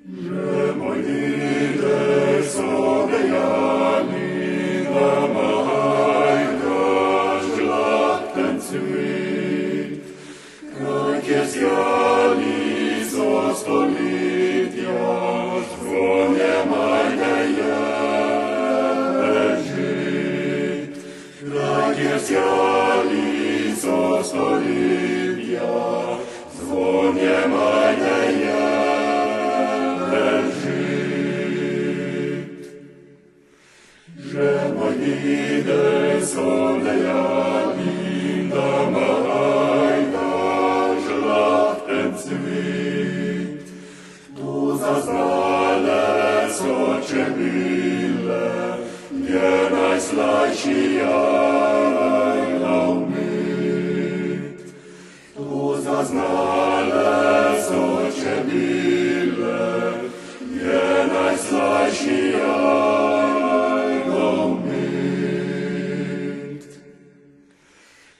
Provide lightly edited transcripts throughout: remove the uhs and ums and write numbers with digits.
Že môj líder sobejaný namahaj každá ten svít, keď je zjali zo stolitia, zvonie majne ježit. Keď je zjali zo stolitia, zvonie majne ježit. Že môj líder sobejaný namahaj každá ten svít, tu zaznale soče bile, je najslajší umít. Tu zaznale soče bile, je najslajší umít.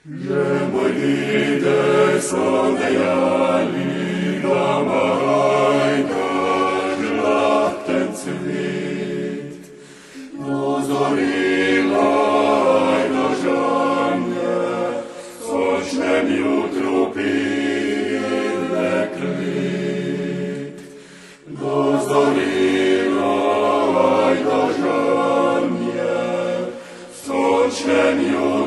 Že môj líder sobejaný namahaj každá ten svít, dozorila aj do žanie, sočnem jutru píne klid. Dozorila aj do žanie, sočnem jutru